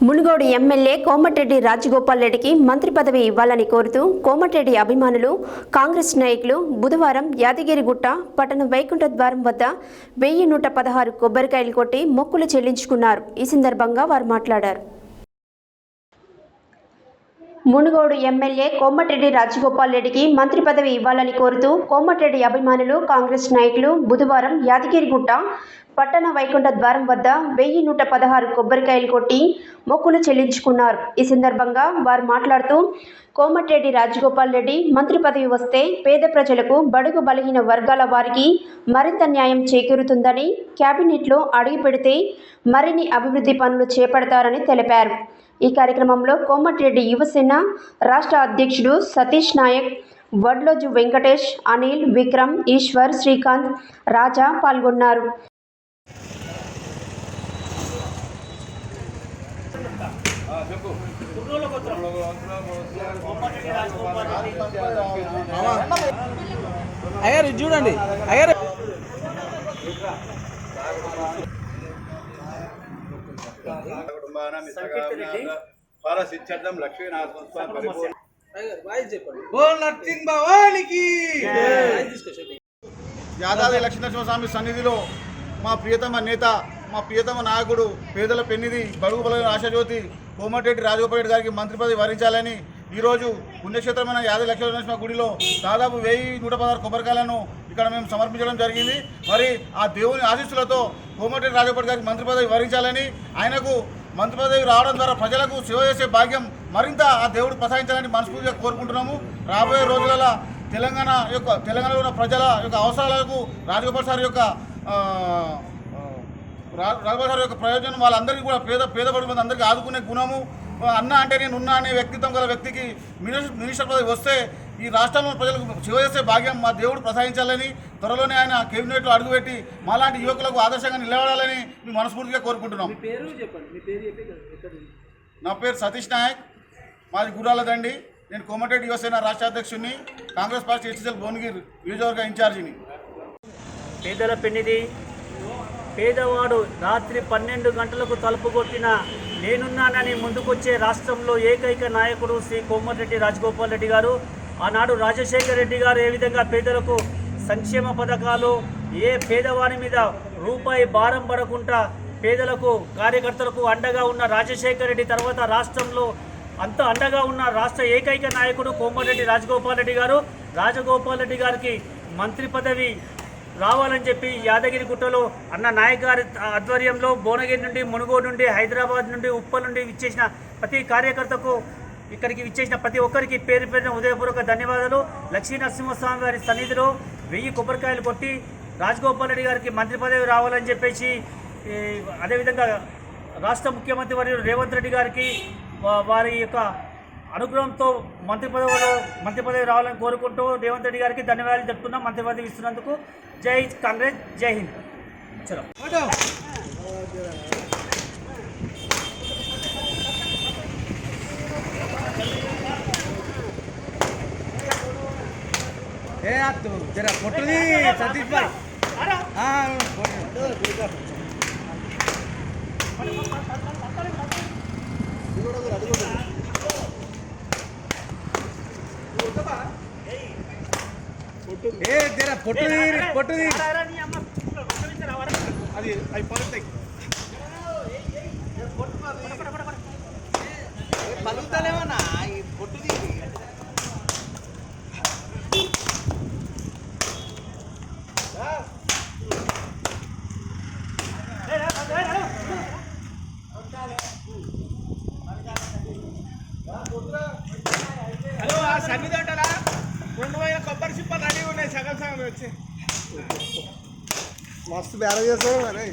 Munugode MLA Komatireddy Rajagopal రెడ్డికి మంత్రి పదవి ఇవ్వాలని కోరుతూ కోమటిరెడ్డి అభిమానులు కాంగ్రెస్ నాయకులు బుధవారం యాదగిరిగుట్ట పట్టణం వైకుంఠ ద్వారం వద్ద 1116 కొబ్బరికాయలు కొట్టి మొక్కులు చెల్లించుకున్నారు. ఈ సందర్భంగా వారు మాట్లాడారు. మునుగోడు ఎమ్మెల్యే కోమటిరెడ్డి రాజగోపాల్ రెడ్డికి మంత్రి పదవి ఇవ్వాలని కోరుతూ కోమటిరెడ్డి అభిమానులు కాంగ్రెస్ నాయకులు బుధవారం యాదగిరిగుట్ట పట్టణ వైకుంఠ ద్వారం వద్ద 1116 కొబ్బరికాయలు కొట్టి మొక్కులు చెల్లించుకున్నారు. ఈ సందర్భంగా వారు మాట్లాడుతూ కోమటిరెడ్డి రాజగోపాల్ రెడ్డి మంత్రి పదవి వస్తే పేద ప్రజలకు బడుగు బలహీన వర్గాల వారికి మరింత న్యాయం చేకూరుతుందని, క్యాబినెట్లో అడుగు పెడితే మరిన్ని అభివృద్ధి పనులు చేపడతారని తెలిపారు. ఈ కార్యక్రమంలో కోమటిరెడ్డి యువసేన రాష్ట్ర అధ్యక్షుడు సతీష్ నాయక్, వడ్లోజు వెంకటేష్, అనిల్, విక్రమ్, ఈశ్వర్, శ్రీకాంత్, రాజా పాల్గొన్నారు. చూడండి యాదాద్రి లక్ష్మీనరసింహస్వామి సన్నిధిలో మా ప్రియతమ నేత, మా ప్రియతమ నాయకుడు, పేదల పెన్నిధి, బడుగు బలైన ఆశాజ్యోతి కోమటిరెడ్డి రాజగోపాల్ రెడ్డి గారికి మంత్రి పదవి వరించాలని ఈరోజు పుణ్యక్షేత్రమైన యాదాద్రి లక్ష్మీనరసింహ గుడిలో దాదాపు 1116 కొబ్బరికాయలను ఇక్కడ మేము సమర్పించడం జరిగింది. మరి ఆ దేవుని ఆశీస్సులతో కోమటిరెడ్డి రాజగోపాల్ గారికి మంత్రి పదవి వరించాలని, ఆయనకు మంత్రి పదవి రావడం ద్వారా ప్రజలకు సేవ చేసే భాగ్యం మరింత ఆ దేవుడు ప్రసాదించాలని మనస్ఫూర్తిగా కోరుకుంటున్నాము. రాబోయే రోజులలో తెలంగాణలో ఉన్న ప్రజల యొక్క అవసరాలకు రాజగోపాల్ సార్ యొక్క ప్రయోజనం వాళ్ళందరికీ కూడా పేద బడుగు అందరికీ ఆదుకునే గుణము, అన్న అంటే నేను ఉన్నా అనే వ్యక్తిత్వం గల వ్యక్తికి మినిస్టర్ పదవి వస్తే ఈ రాష్ట్రంలో ప్రజలకు సేవ చేసే భాగ్యం మా దేవుడు ప్రసాదించాలని, త్వరలోనే ఆయన కేబినెట్లో అడుగుపెట్టి మాలాంటి యువకులకు ఆదర్శంగా నిలబడాలని మేము మనస్ఫూర్తిగా కోరుకుంటున్నాం. నా పేరు సతీష్ నాయక్, మాది గుర్రాలదండి. నేను కోమటిరెడ్డి యువసేన రాష్ట్ర అధ్యక్షుడిని, కాంగ్రెస్ పార్టీ హెచ్సిఎల్ భువనగిరి నియోజకవర్గ ఇన్ఛార్జిని. పేదల పెన్నిధి, పేదవాడు రాత్రి 12 గంటలకు తలుపు కొట్టిన నేనున్నానని ముందుకొచ్చే రాష్ట్రంలో ఏకైక నాయకుడు శ్రీ కోమటిరెడ్డి రాజగోపాల్ రెడ్డి గారు. ఆనాడు రాజశేఖర్ రెడ్డి గారు ఏ విధంగా పేదలకు సంక్షేమ పథకాలు, ఏ పేదవాని మీద రూపాయి భారం పడకుండా పేదలకు, కార్యకర్తలకు అండగా ఉన్న రాజశేఖర్ రెడ్డి తర్వాత రాష్ట్రంలో అంత అండగా ఉన్న రాష్ట్ర ఏకైక నాయకుడు కోమటిరెడ్డి రాజగోపాల్ రెడ్డి గారు. రాజగోపాల్ రెడ్డి గారికి మంత్రి పదవి రావాలని చెప్పి యాదగిరిగుట్టలో అన్న నాయక్ గారి ఆధ్వర్యంలో భువనగిరి నుండి, మునుగోడు నుండి, హైదరాబాద్ నుండి, ఉప్పల్ నుండి విచ్చేసిన ప్రతి కార్యకర్తకు, ఇక్కడికి విచ్చేసిన ప్రతి ఒక్కరికి పేరు పేరున ఉదయపూర్వక ధన్యవాదాలు. లక్ష్మీనరసింహస్వామి గారి సన్నిధిలో 1000 కొబ్బరికాయలు కొట్టి రాజగోపాల్ రెడ్డి గారికి మంత్రి పదవి రావాలని చెప్పేసి, అదేవిధంగా రాష్ట్ర ముఖ్యమంత్రి వర్యులు రేవంత్ రెడ్డి గారికి వారి యొక్క అనుగ్రహంతో మంత్రి పదవి రావాలని కోరుకుంటూ రేవంత్ రెడ్డి గారికి ధన్యవాదాలు చెప్తున్నాం మంత్రి పదవి ఇస్తున్నందుకు. జై కాంగ్రెస్, జై హింద్. చలో జరా పొట్టుది సతీష్ భాయ్. పొట్టుది అది పలుకుతాయి పలుకుతాలేమన్నా ఈ పొట్టుది. హలో, ఆ సన్నిధి అంటారా 2000 కొబ్బరి చిప్పలు రెడీ ఉన్నాయి, సగం సగం వచ్చి మస్తు బేర చేస్తావు మరి.